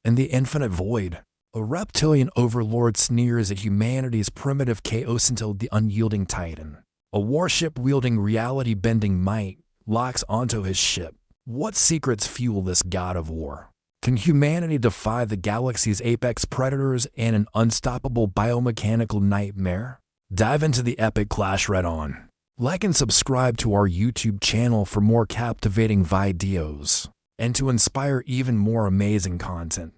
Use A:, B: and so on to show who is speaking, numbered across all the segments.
A: In the infinite void, a reptilian overlord sneers at humanity's primitive chaos until the Unyielding Titan, a warship wielding reality-bending might, locks onto his ship. What secrets fuel this god of war? Can humanity defy the galaxy's apex predators and an unstoppable biomechanical nightmare? Dive into the epic clash right on. Like and subscribe to our YouTube channel for more captivating videos and to inspire even more amazing content.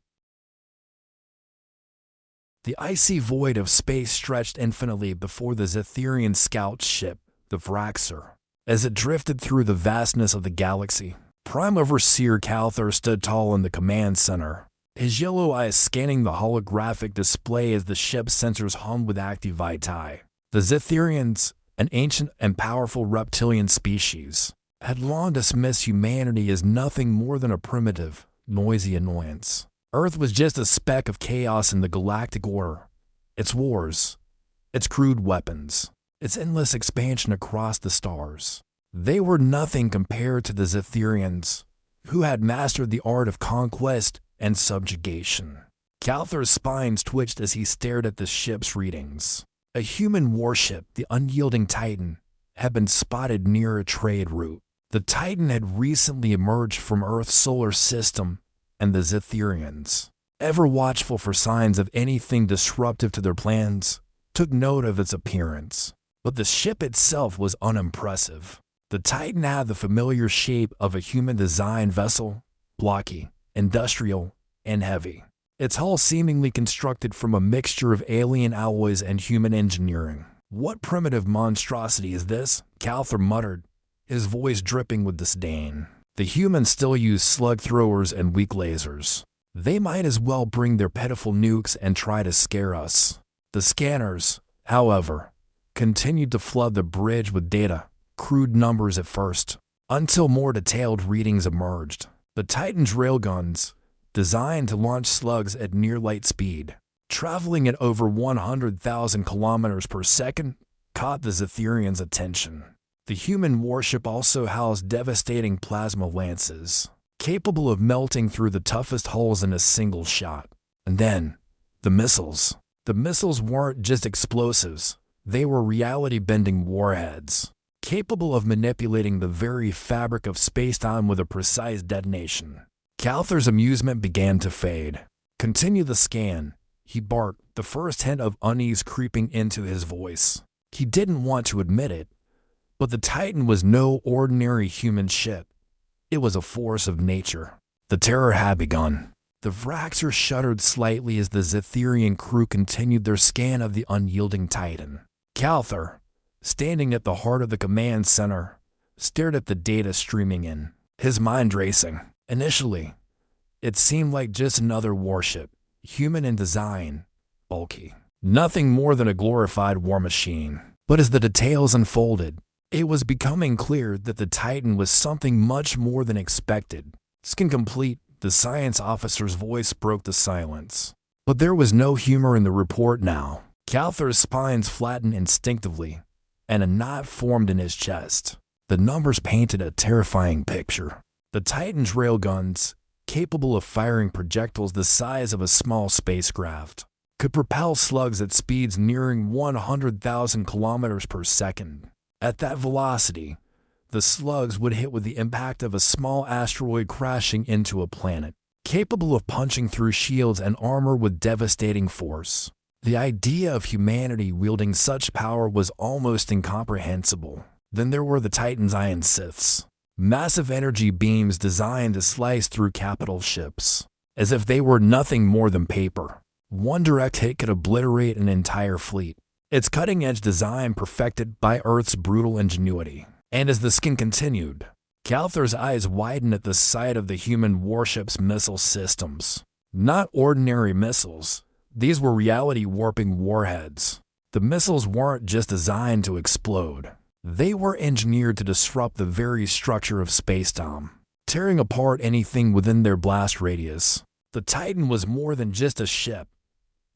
A: The icy void of space stretched infinitely before the Xytherian scout ship, the Vorrakyn. As it drifted through the vastness of the galaxy, Prime Overseer Kalthar stood tall in the command center, his yellow eyes scanning the holographic display as the ship's sensors hummed with active vitae. The Xytherians, an ancient and powerful reptilian species, had long dismissed humanity as nothing more than a primitive, noisy annoyance. Earth was just a speck of chaos in the galactic order. Its wars, its crude weapons, its endless expansion across the stars. They were nothing compared to the Xytherians, who had mastered the art of conquest and subjugation. Kalthar's spines twitched as he stared at the ship's readings. A human warship, the Unyielding Titan, had been spotted near a trade route. The Titan had recently emerged from Earth's solar system, and the Xytherians, ever watchful for signs of anything disruptive to their plans, took note of its appearance. But the ship itself was unimpressive. The Titan had the familiar shape of a human-designed vessel, blocky, industrial, and heavy. Its hull seemingly constructed from a mixture of alien alloys and human engineering. "What primitive monstrosity is this?" Kalthar muttered, his voice dripping with disdain. The humans still use slug throwers and weak lasers. They might as well bring their pitiful nukes and try to scare us. The scanners, however, continued to flood the bridge with data, crude numbers at first, until more detailed readings emerged. The Titan's railguns, designed to launch slugs at near light speed, traveling at over 100,000 kilometers per second, caught the Xytherians' attention. The human warship also housed devastating plasma lances, capable of melting through the toughest hulls in a single shot. And then, the missiles. The missiles weren't just explosives, they were reality-bending warheads, capable of manipulating the very fabric of space-time with a precise detonation. Kalthar's amusement began to fade. "Continue the scan," he barked, the first hint of unease creeping into his voice. He didn't want to admit it, but the Titan was no ordinary human ship. It was a force of nature. The terror had begun. The Vorrakyn shuddered slightly as the Xytherian crew continued their scan of the Unyielding Titan. Kalthar, standing at the heart of the command center, stared at the data streaming in, his mind racing. Initially, it seemed like just another warship, human in design, bulky, nothing more than a glorified war machine. But as the details unfolded, it was becoming clear that the Titan was something much more than expected. Skin complete, the science officer's voice broke the silence. But there was no humor in the report now. Kalthar's spines flattened instinctively, and a knot formed in his chest. The numbers painted a terrifying picture. The Titan's railguns, capable of firing projectiles the size of a small spacecraft, could propel slugs at speeds nearing 100,000 kilometers per second. At that velocity, the slugs would hit with the impact of a small asteroid crashing into a planet, capable of punching through shields and armor with devastating force. The idea of humanity wielding such power was almost incomprehensible. Then there were the Titan's ion scythes, massive energy beams designed to slice through capital ships, as if they were nothing more than paper. One direct hit could obliterate an entire fleet, its cutting-edge design perfected by Earth's brutal ingenuity. And as the skin continued, Kalthar's eyes widened at the sight of the human warship's missile systems. Not ordinary missiles, these were reality-warping warheads. The missiles weren't just designed to explode. They were engineered to disrupt the very structure of space-time, tearing apart anything within their blast radius. The Titan was more than just a ship.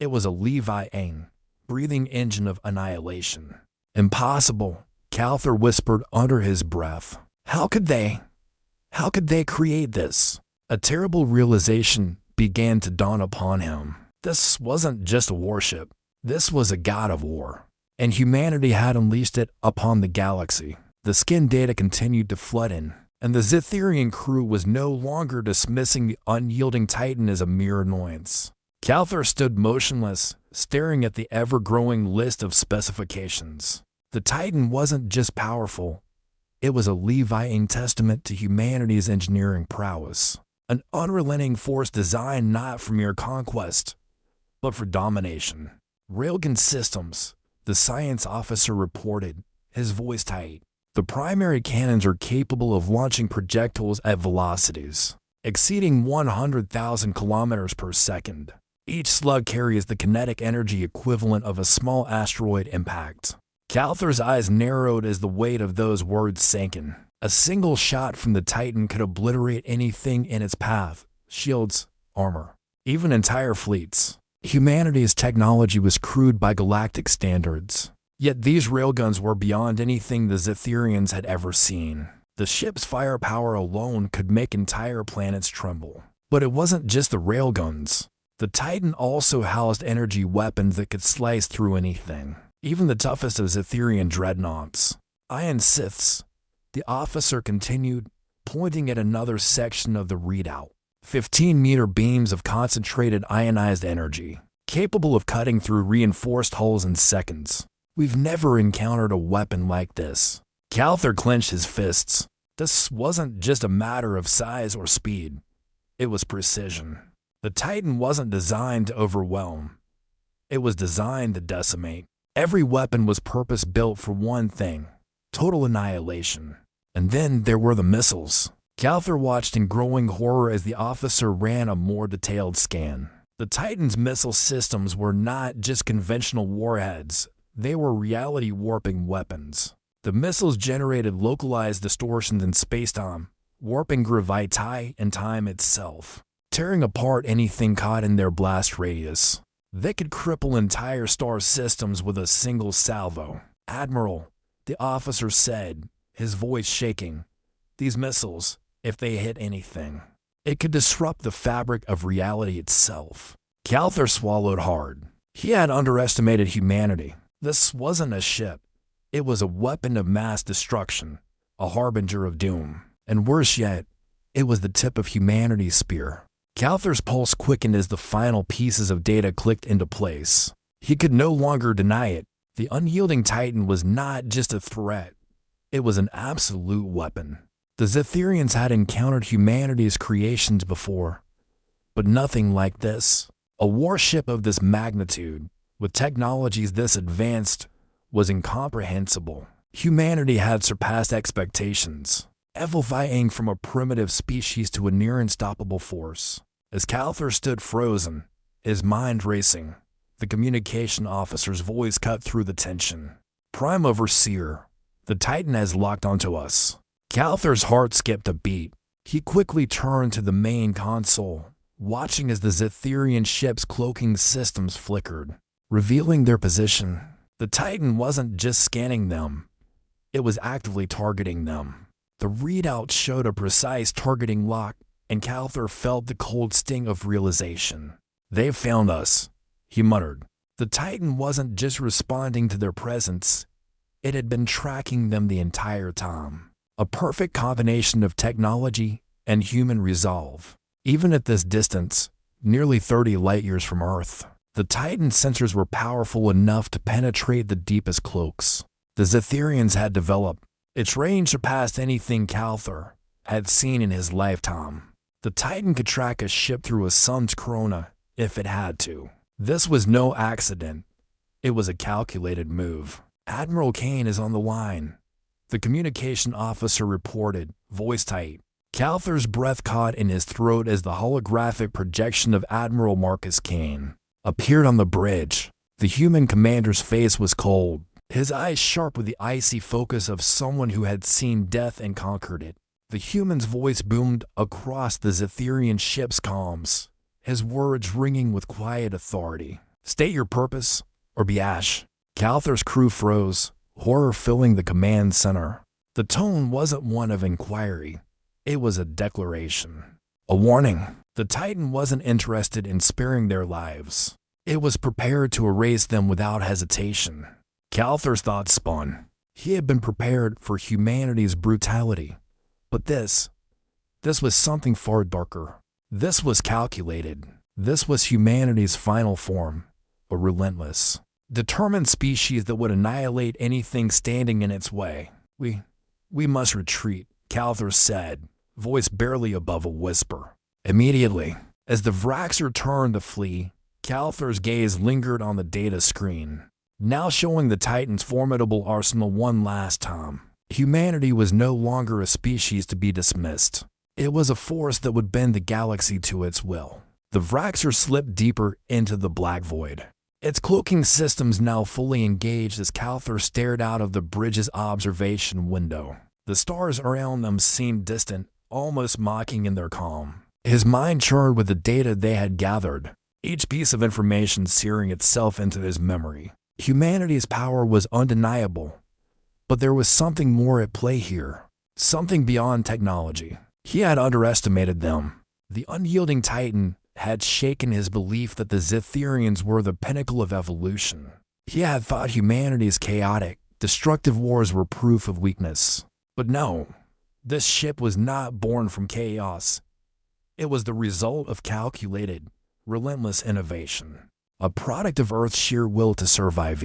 A: It was a Leviathan, breathing engine of annihilation. "Impossible," Kalthar whispered under his breath. How could they create this?" A terrible realization began to dawn upon him. This wasn't just a warship. This was a god of war. And humanity had unleashed it upon the galaxy. The skin data continued to flood in, and the Xytherian crew was no longer dismissing the Unyielding Titan as a mere annoyance. Kalthar stood motionless, staring at the ever-growing list of specifications. The Titan wasn't just powerful. It was a Leviathan testament to humanity's engineering prowess. An unrelenting force designed not for mere conquest, but for domination. Railgun systems, the science officer reported, his voice tight. The primary cannons are capable of launching projectiles at velocities exceeding 100,000 kilometers per second. Each slug carries the kinetic energy equivalent of a small asteroid impact. Kalthar's eyes narrowed as the weight of those words sank in. A single shot from the Titan could obliterate anything in its path: shields, armor, even entire fleets. Humanity's technology was crude by galactic standards. Yet these railguns were beyond anything the Xytherians had ever seen. The ship's firepower alone could make entire planets tremble. But it wasn't just the railguns. The Titan also housed energy weapons that could slice through anything, even the toughest of Xytherian dreadnoughts. Ion scythes, the officer continued, pointing at another section of the readout. 15-meter beams of concentrated ionized energy, capable of cutting through reinforced hulls in seconds. We've never encountered a weapon like this. Kalthar clenched his fists. This wasn't just a matter of size or speed. It was precision. The Titan wasn't designed to overwhelm. It was designed to decimate. Every weapon was purpose-built for one thing: total annihilation. And then there were the missiles. Kalthar watched in growing horror as the officer ran a more detailed scan. The Titan's missile systems were not just conventional warheads. They were reality-warping weapons. The missiles generated localized distortions in space-time, warping gravity and time itself, tearing apart anything caught in their blast radius. They could cripple entire star systems with a single salvo. "Admiral," the officer said, his voice shaking, "these missiles, if they hit anything, it could disrupt the fabric of reality itself." Kalthar swallowed hard. He had underestimated humanity. This wasn't a ship. It was a weapon of mass destruction, a harbinger of doom. And worse yet, it was the tip of humanity's spear. Kalthar's pulse quickened as the final pieces of data clicked into place. He could no longer deny it. The Unyielding Titan was not just a threat. It was an absolute weapon. The Xytherians had encountered humanity's creations before, but nothing like this. A warship of this magnitude, with technologies this advanced, was incomprehensible. Humanity had surpassed expectations, evolving from a primitive species to a near unstoppable force. As Kalthar stood frozen, his mind racing, the communication officer's voice cut through the tension. "Prime Overseer, the Titan has locked onto us." Kalthar's heart skipped a beat. He quickly turned to the main console, watching as the Xytherian ship's cloaking systems flickered, revealing their position. The Titan wasn't just scanning them. It was actively targeting them. The readout showed a precise targeting lock, and Kalthar felt the cold sting of realization. "They've found us," he muttered. The Titan wasn't just responding to their presence. It had been tracking them the entire time. A perfect combination of technology and human resolve. Even at this distance, nearly 30 light-years from Earth, the Titan's sensors were powerful enough to penetrate the deepest cloaks the Xytherians had developed. Its range surpassed anything Kalthar had seen in his lifetime. The Titan could track a ship through a sun's corona if it had to. This was no accident. It was a calculated move. "Admiral Kane is on the line," the communication officer reported, voice tight. Kalthar's breath caught in his throat as the holographic projection of Admiral Marcus Kane appeared on the bridge. The human commander's face was cold, his eyes sharp with the icy focus of someone who had seen death and conquered it. The human's voice boomed across the Xytherian ship's comms, his words ringing with quiet authority. "State your purpose, or be ash." Kalthar's crew froze, horror filling the command center. The tone wasn't one of inquiry. It was a declaration. A warning. The Titan wasn't interested in sparing their lives. It was prepared to erase them without hesitation. Kalthar's thoughts spun. He had been prepared for humanity's brutality. But this was something far darker. This was calculated. This was humanity's final form, a relentless, determined species that would annihilate anything standing in its way. We must retreat, Kalthar said, voice barely above a whisper. Immediately, as the Vraxer turned to flee, Kalthar's gaze lingered on the data screen, now showing the Titan's formidable arsenal one last time. Humanity was no longer a species to be dismissed. It was a force that would bend the galaxy to its will. The Vraxer slipped deeper into the black void, its cloaking systems now fully engaged as Kalthar stared out of the bridge's observation window. The stars around them seemed distant, almost mocking in their calm. His mind churned with the data they had gathered, each piece of information searing itself into his memory. Humanity's power was undeniable, but there was something more at play here, something beyond technology. He had underestimated them. The Unyielding Titan had shaken his belief that the Xytherians were the pinnacle of evolution. He had thought humanity's chaotic, destructive wars were proof of weakness. But no, this ship was not born from chaos. It was the result of calculated, relentless innovation, a product of Earth's sheer will to survive.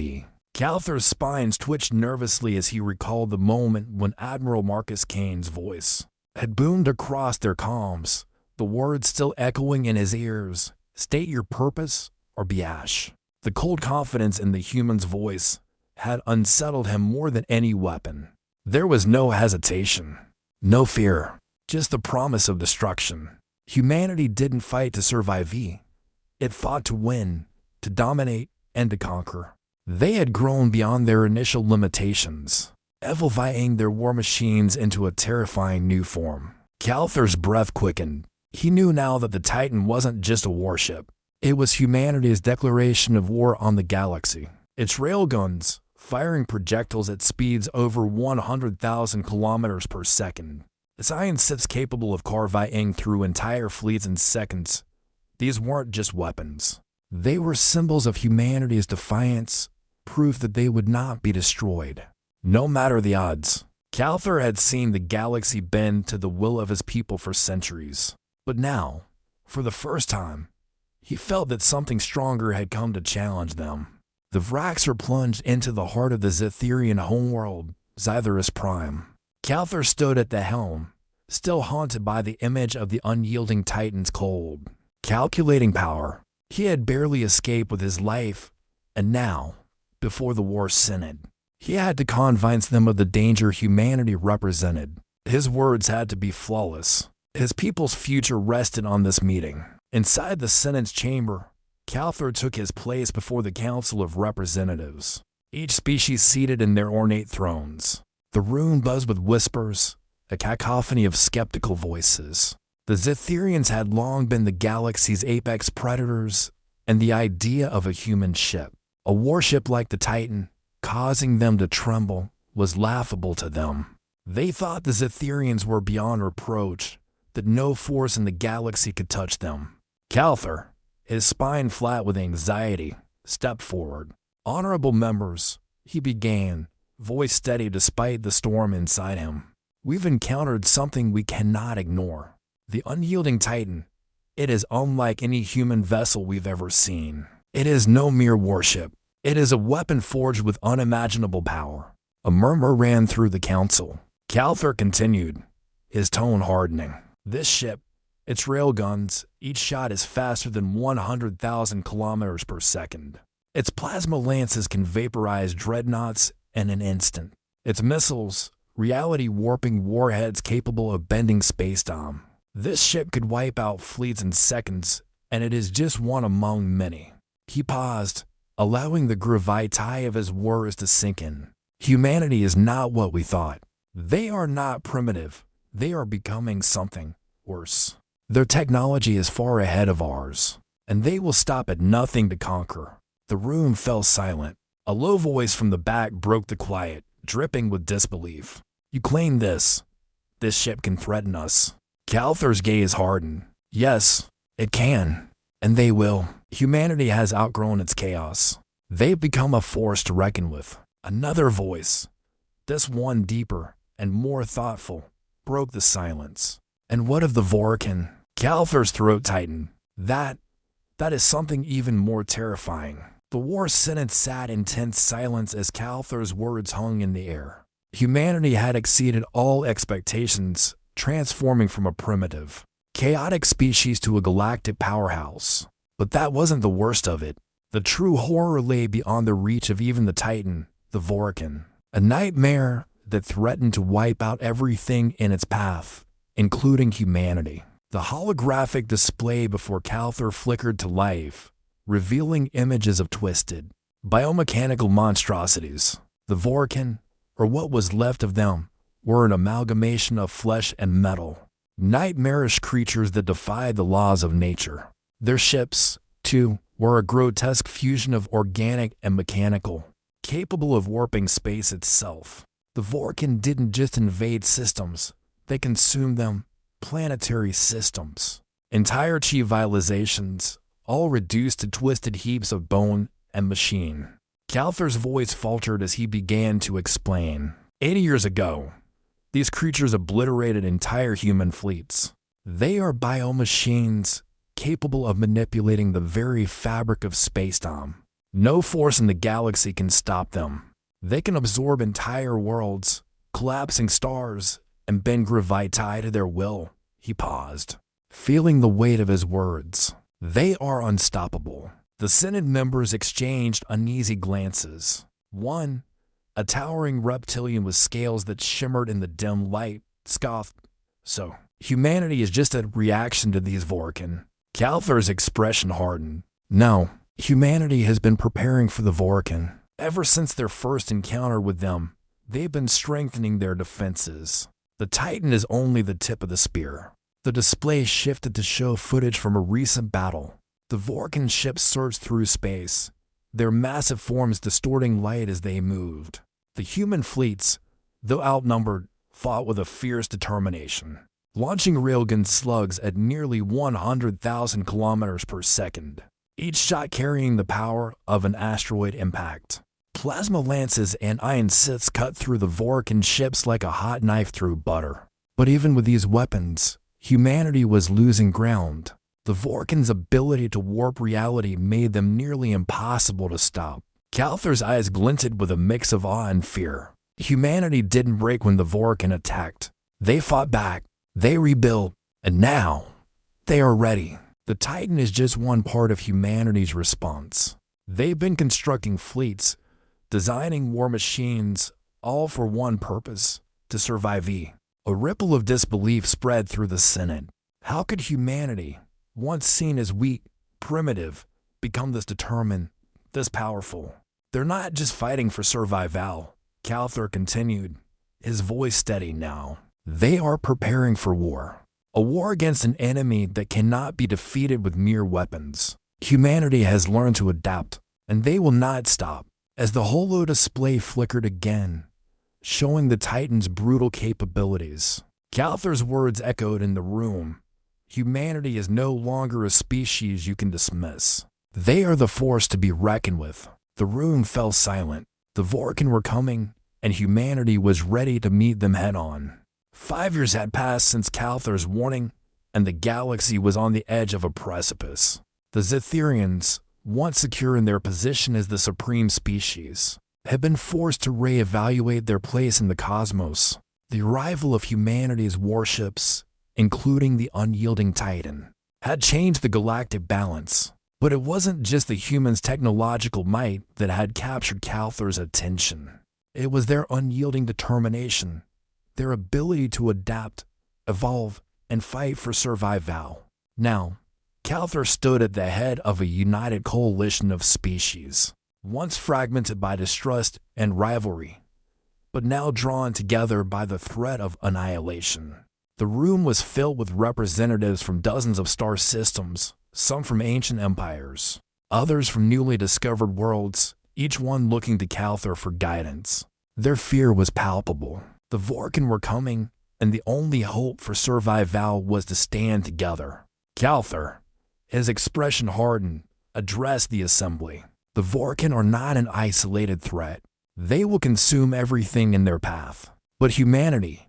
A: Kalthar's spines twitched nervously as he recalled the moment when Admiral Marcus Kane's voice had boomed across their comms, the words still echoing in his ears, "State your purpose or be ash." The cold confidence in the human's voice had unsettled him more than any weapon. There was no hesitation, no fear, just the promise of destruction. Humanity didn't fight to survive. It fought to win, to dominate, and to conquer. They had grown beyond their initial limitations, evolving their war machines into a terrifying new form. Kalthar's breath quickened. He knew now that the Titan wasn't just a warship. It was humanity's declaration of war on the galaxy. Its railguns, firing projectiles at speeds over 100,000 kilometers per second. Its iron ships capable of carving through entire fleets in seconds. These weren't just weapons. They were symbols of humanity's defiance, proof that they would not be destroyed, no matter the odds. Kalthar had seen the galaxy bend to the will of his people for centuries. But now, for the first time, he felt that something stronger had come to challenge them. The Vraxer plunged into the heart of the Xytherian homeworld, Xytherius Prime. Kalthar stood at the helm, still haunted by the image of the Unyielding Titan's cold, calculating power. He had barely escaped with his life, and now, before the war synod, he had to convince them of the danger humanity represented. His words had to be flawless. His people's future rested on this meeting. Inside the Senate's chamber, Kalthar took his place before the Council of Representatives, each species seated in their ornate thrones. The room buzzed with whispers, a cacophony of skeptical voices. The Xytherians had long been the galaxy's apex predators, and the idea of a human ship, a warship like the Titan, causing them to tremble, was laughable to them. They thought the Xytherians were beyond reproach, that no force in the galaxy could touch them. Kalthar, his spine flat with anxiety, stepped forward. "Honorable members," he began, voice steady despite the storm inside him. "We've encountered something we cannot ignore. The Unyielding Titan. It is unlike any human vessel we've ever seen. It is no mere warship. It is a weapon forged with unimaginable power." A murmur ran through the council. Kalthar continued, his tone hardening. "This ship, its railguns, each shot is faster than 100,000 kilometers per second. Its plasma lances can vaporize dreadnoughts in an instant. Its missiles, reality-warping warheads capable of bending space-time. This ship could wipe out fleets in seconds, and it is just one among many." He paused, allowing the gravity of his words to sink in. "Humanity is not what we thought. They are not primitive. They are becoming something worse. Their technology is far ahead of ours, and they will stop at nothing to conquer." The room fell silent. A low voice from the back broke the quiet, dripping with disbelief. "You claim this ship can threaten us?" Kalthar's gaze hardened. Yes, it can. And they will. Humanity has outgrown its chaos. They've become a force to reckon with. Another voice, this one deeper and more thoughtful, broke the silence. And what of the Vorrakyn? Kalthar's throat tightened. That is something even more terrifying. The war sentence sat in tense silence as Kalthar's words hung in the air. Humanity had exceeded all expectations, transforming from a primitive, chaotic species to a galactic powerhouse. But that wasn't the worst of it. The true horror lay beyond the reach of even the Titan, the Vorrakyn. A nightmare that threatened to wipe out everything in its path, including humanity. The holographic display before Kalthar flickered to life, revealing images of twisted, biomechanical monstrosities. The Vorrakyn, or what was left of them, were an amalgamation of flesh and metal, nightmarish creatures that defied the laws of nature. Their ships, too, were a grotesque fusion of organic and mechanical, capable of warping space itself. The Vorrakyn didn't just invade systems, they consumed them, planetary systems. Entire civilizations, all reduced to twisted heaps of bone and machine. Kalthar's voice faltered as he began to explain. 80 years ago, these creatures obliterated entire human fleets. They are biomachines capable of manipulating the very fabric of spacetime. No force in the galaxy can stop them. They can absorb entire worlds, collapsing stars, and bend gravity to their will. He paused, feeling the weight of his words. They are unstoppable. The Senate members exchanged uneasy glances. One, a towering reptilian with scales that shimmered in the dim light, scoffed. So, humanity is just a reaction to these Vorrakyn. Kalthar's expression hardened. No, humanity has been preparing for the Vorrakyn. Ever since their first encounter with them, they've been strengthening their defenses. The Titan is only the tip of the spear. The display shifted to show footage from a recent battle. The Vorrakyn ships surged through space, their massive forms distorting light as they moved. The human fleets, though outnumbered, fought with a fierce determination, launching railgun slugs at nearly 100,000 kilometers per second, each shot carrying the power of an asteroid impact. Plasma lances and iron scythes cut through the Vorrakyn ships like a hot knife through butter. But even with these weapons, humanity was losing ground. The Vorrakyn's ability to warp reality made them nearly impossible to stop. Kalthar's eyes glinted with a mix of awe and fear. Humanity didn't break when the Vorrakyn attacked. They fought back, they rebuilt, and now they are ready. The Titan is just one part of humanity's response. They've been constructing fleets, designing war machines, all for one purpose: to survive. A ripple of disbelief spread through the Senate. How could humanity, once seen as weak, primitive, become this determined, this powerful? They're not just fighting for survival, Kalthar continued, his voice steady now. They are preparing for war. A war against an enemy that cannot be defeated with mere weapons. Humanity has learned to adapt, and they will not stop. As the holo display flickered again, showing the Titan's brutal capabilities, Kalthar's words echoed in the room. Humanity is no longer a species you can dismiss. They are the force to be reckoned with. The room fell silent. The Vorrakyn were coming, and humanity was ready to meet them head-on. 5 years had passed since Kalthar's warning, and the galaxy was on the edge of a precipice. The Xytherians, once secure in their position as the supreme species, had been forced to reevaluate their place in the cosmos. The arrival of humanity's warships, including the Unyielding Titan, had changed the galactic balance. But it wasn't just the humans' technological might that had captured Kalthar's attention. It was their unyielding determination, their ability to adapt, evolve, and fight for survival. Now, Kalthar stood at the head of a united coalition of species, once fragmented by distrust and rivalry, but now drawn together by the threat of annihilation. The room was filled with representatives from dozens of star systems, some from ancient empires, others from newly discovered worlds, each one looking to Kalthar for guidance. Their fear was palpable. The Vorrakyn were coming, and the only hope for survival was to stand together. Kalthar, his expression hardened, addressed the assembly. The Vorrakyn are not an isolated threat. They will consume everything in their path. But humanity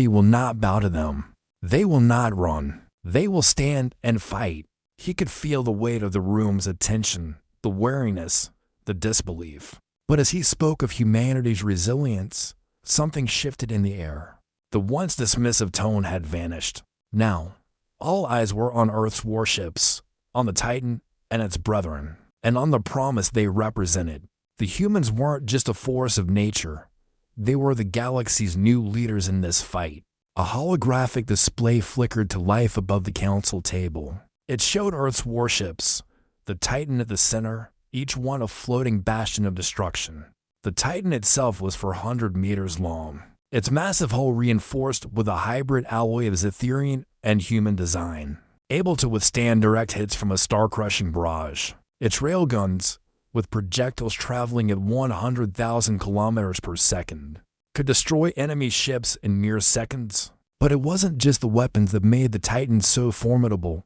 A: will not bow to them. They will not run. They will stand and fight. He could feel the weight of the room's attention, the wariness, the disbelief. But as he spoke of humanity's resilience, something shifted in the air. The once dismissive tone had vanished. Now, all eyes were on Earth's warships, on the Titan and its brethren, and on the promise they represented. The humans weren't just a force of nature. They were the galaxy's new leaders in this fight. A holographic display flickered to life above the council table. It showed Earth's warships, the Titan at the center, each one a floating bastion of destruction. The Titan itself was 400 meters long, its massive hull reinforced with a hybrid alloy of Xytherian and human design, able to withstand direct hits from a star-crushing barrage. Its railguns, with projectiles traveling at 100,000 kilometers per second, could destroy enemy ships in mere seconds. But it wasn't just the weapons that made the Titan so formidable.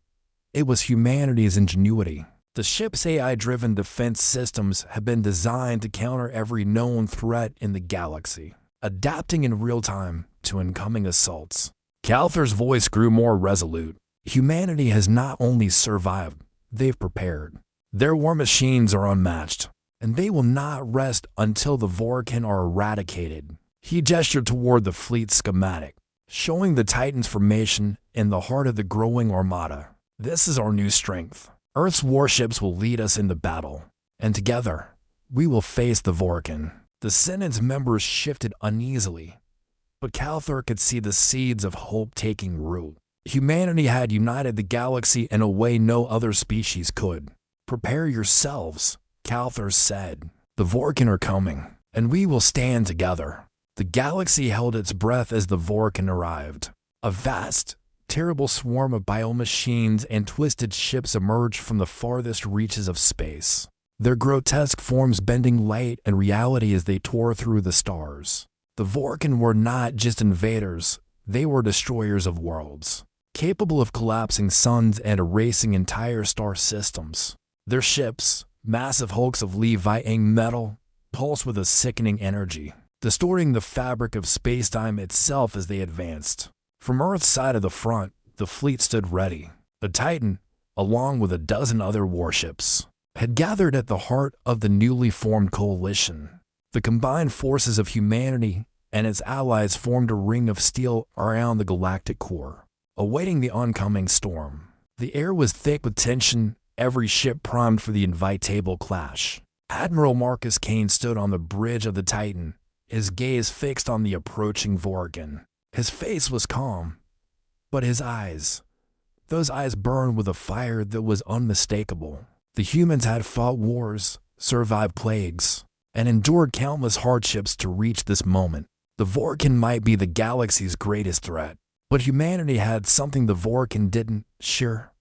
A: It was humanity's ingenuity. The ship's AI-driven defense systems have been designed to counter every known threat in the galaxy, adapting in real time to incoming assaults. Kalthar's voice grew more resolute. Humanity has not only survived, they've prepared. Their war machines are unmatched, and they will not rest until the Vorrakyn are eradicated. He gestured toward the fleet schematic, showing the Titan's formation in the heart of the growing armada. This is our new strength. Earth's warships will lead us into battle, and together, we will face the Vorrakyn. The Senate's members shifted uneasily, but Kalthar could see the seeds of hope taking root. Humanity had united the galaxy in a way no other species could. Prepare yourselves, Kalthar said. The Vorrakyn are coming, and we will stand together. The galaxy held its breath as the Vorrakyn arrived. A vast, terrible swarm of biomachines and twisted ships emerged from the farthest reaches of space, their grotesque forms bending light and reality as they tore through the stars. The Vorrakyn were not just invaders, they were destroyers of worlds, capable of collapsing suns and erasing entire star systems. Their ships, massive hulks of Leviathan metal, pulsed with a sickening energy, distorting the fabric of space-time itself as they advanced. From Earth's side of the front, the fleet stood ready. The Titan, along with a dozen other warships, had gathered at the heart of the newly formed coalition. The combined forces of humanity and its allies formed a ring of steel around the galactic core, awaiting the oncoming storm. The air was thick with tension, every ship primed for the inevitable clash. Admiral Marcus Kane stood on the bridge of the Titan, his gaze fixed on the approaching Vorrakyn. His face was calm, but his eyes, those eyes burned with a fire that was unmistakable. The humans had fought wars, survived plagues, and endured countless hardships to reach this moment. The Vorrakyn might be the galaxy's greatest threat, but humanity had something the Vorrakyn didn't: sheer,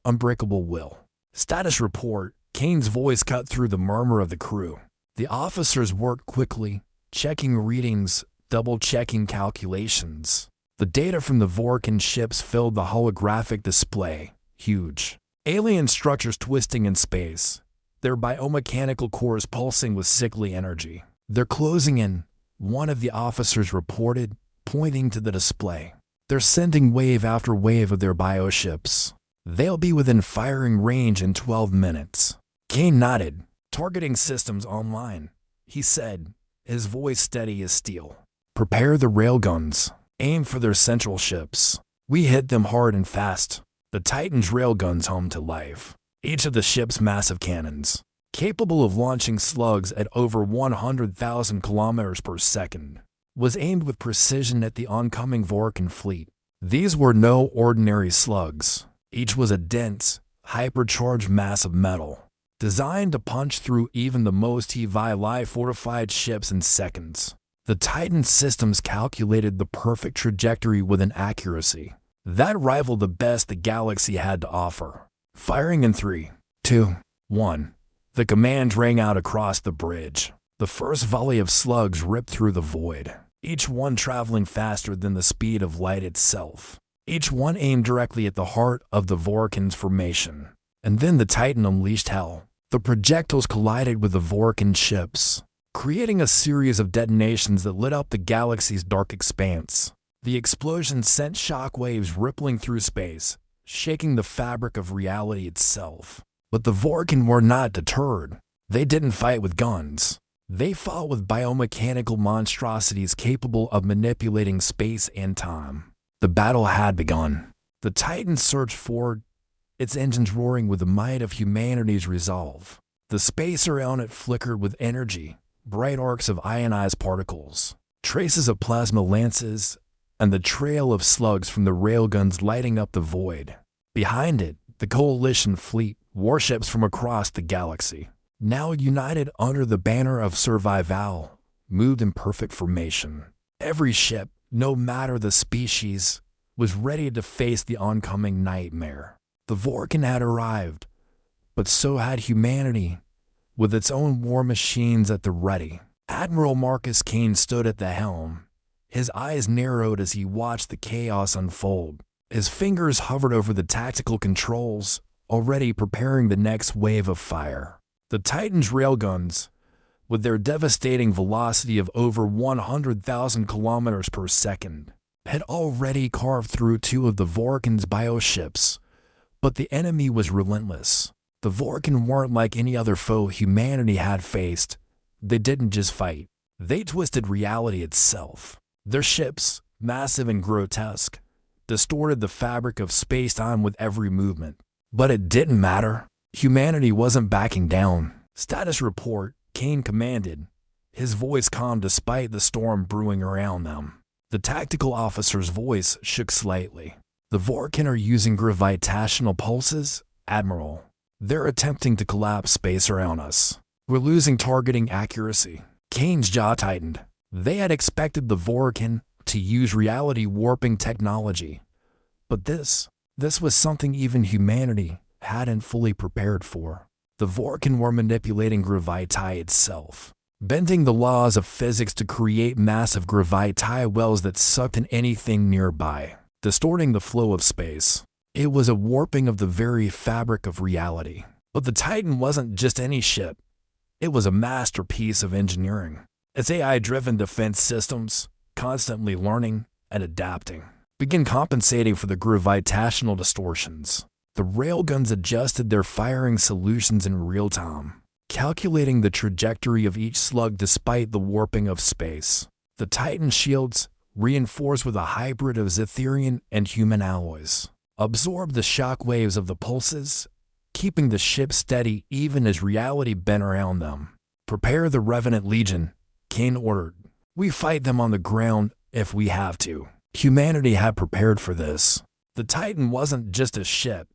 A: unbreakable will. Status report. Kane's voice cut through the murmur of the crew. The officers worked quickly, checking readings, double-checking calculations. The data from the Vorrakyn ships filled the holographic display, huge. Alien structures twisting in space, their biomechanical cores pulsing with sickly energy. They're closing in, one of the officers reported, pointing to the display. They're sending wave after wave of their bioships. They'll be within firing range in 12 minutes. Kane nodded. Targeting systems online, he said, his voice steady as steel. Prepare the railguns. Aim for their central ships. We hit them hard and fast. The Titan's railguns hummed to life. Each of the ship's massive cannons, capable of launching slugs at over 100,000 kilometers per second, was aimed with precision at the oncoming Vorrakyn fleet. These were no ordinary slugs. Each was a dense, hypercharged mass of metal, designed to punch through even the most HFY fortified ships in seconds. The Titan systems calculated the perfect trajectory with an accuracy that rivaled the best the galaxy had to offer. Firing in 3, 2, 1. The command rang out across the bridge. The first volley of slugs ripped through the void, each one traveling faster than the speed of light itself. each one aimed directly at the heart of the Vorrakyn's formation. And then the Titan unleashed hell. The projectiles collided with the Vorrakyn ships, creating a series of detonations that lit up the galaxy's dark expanse. The explosion sent shockwaves rippling through space, shaking the fabric of reality itself. But the Vorrakyn were not deterred. They didn't fight with guns. They fought with biomechanical monstrosities capable of manipulating space and time. The battle had begun. The Titan surged forward, its engines roaring with the might of humanity's resolve. The space around it flickered with energy, bright arcs of ionized particles, traces of plasma lances, and the trail of slugs from the railguns lighting up the void. Behind it, the Coalition fleet, warships from across the galaxy, now united under the banner of survival, moved in perfect formation. Every ship, no matter the species, was ready to face the oncoming nightmare. The Vorrakyn had arrived, but so had humanity, with its own war machines at the ready. Admiral Marcus Kane stood at the helm. His eyes narrowed as he watched the chaos unfold. His fingers hovered over the tactical controls, already preparing the next wave of fire. The Titan's railguns, with their devastating velocity of over 100,000 kilometers per second, had already carved through two of the Vorrakyn's bioships. But the enemy was relentless. The Vorrakyn weren't like any other foe humanity had faced. They didn't just fight. They twisted reality itself. Their ships, massive and grotesque, distorted the fabric of space-time with every movement. But it didn't matter. Humanity wasn't backing down. Status report, Kane commanded, his voice calm despite the storm brewing around them. The tactical officer's voice shook slightly. The Vorrakyn are using gravitational pulses, Admiral. They're attempting to collapse space around us. We're losing targeting accuracy. Kane's jaw tightened. They had expected the Vorrakyn to use reality-warping technology. But this was something even humanity hadn't fully prepared for. The Vorrakyn were manipulating gravity itself, bending the laws of physics to create massive gravity wells that sucked in anything nearby, distorting the flow of space. It was a warping of the very fabric of reality. But the Titan wasn't just any ship. It was a masterpiece of engineering. Its AI-driven defense systems, constantly learning and adapting, began compensating for the gravitational distortions. The railguns adjusted their firing solutions in real time, calculating the trajectory of each slug despite the warping of space. The Titan shields, reinforced with a hybrid of Xytherian and human alloys, absorbed the shock waves of the pulses, keeping the ship steady even as reality bent around them. "Prepare the Revenant Legion," Kane ordered. "We fight them on the ground if we have to." Humanity had prepared for this. The Titan wasn't just a ship.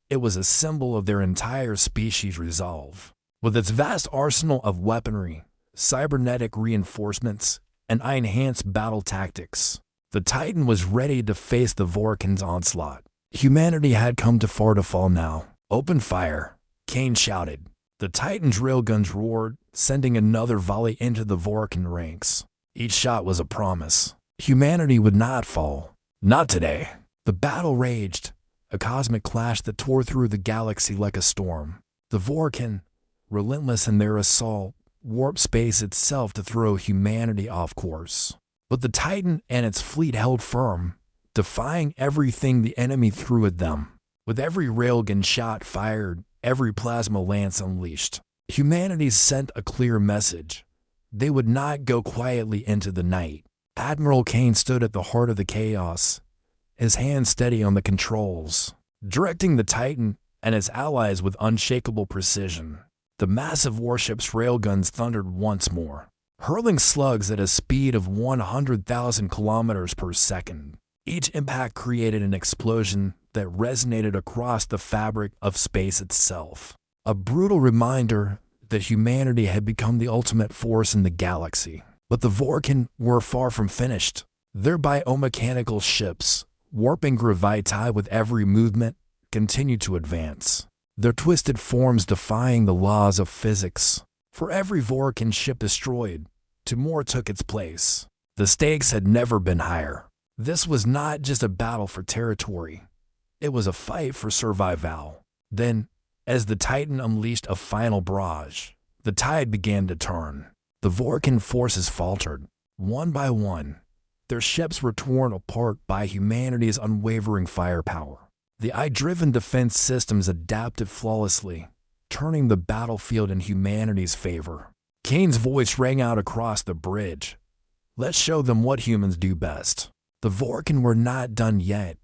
A: It was a symbol of their entire species' resolve. With its vast arsenal of weaponry, cybernetic reinforcements, and enhanced battle tactics, the Titan was ready to face the Vorrakyn's onslaught. Humanity had come too far to fall now. "Open fire," Kane shouted. The Titan's railguns roared, sending another volley into the Vorrakyn ranks. Each shot was a promise. Humanity would not fall. Not today. The battle raged, a cosmic clash that tore through the galaxy like a storm. The Vorrakyn, relentless in their assault, warped space itself to throw humanity off course. But the Titan and its fleet held firm, defying everything the enemy threw at them. With every railgun shot fired, every plasma lance unleashed, humanity sent a clear message. They would not go quietly into the night. Admiral Kane stood at the heart of the chaos, his hand steady on the controls, directing the Titan and its allies with unshakable precision. The massive warship's railguns thundered once more, hurling slugs at a speed of 100,000 kilometers per second. Each impact created an explosion that resonated across the fabric of space itself, a brutal reminder that humanity had become the ultimate force in the galaxy. But the Vorrakyn were far from finished. Their biomechanical ships, warping gravity with every movement, continued to advance, their twisted forms defying the laws of physics. For every Vorrakyn ship destroyed, two more took its place. The stakes had never been higher. This was not just a battle for territory. It was a fight for survival. Then, as the Titan unleashed a final barrage, the tide began to turn. The Vorrakyn forces faltered, one by one. Their ships were torn apart by humanity's unwavering firepower. The AI-driven defense systems adapted flawlessly, turning the battlefield in humanity's favor. Kane's voice rang out across the bridge. Let's show them what humans do best. The Vorrakyn were not done yet,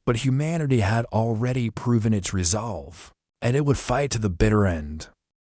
A: but humanity had already proven its resolve, and it would fight to the bitter end.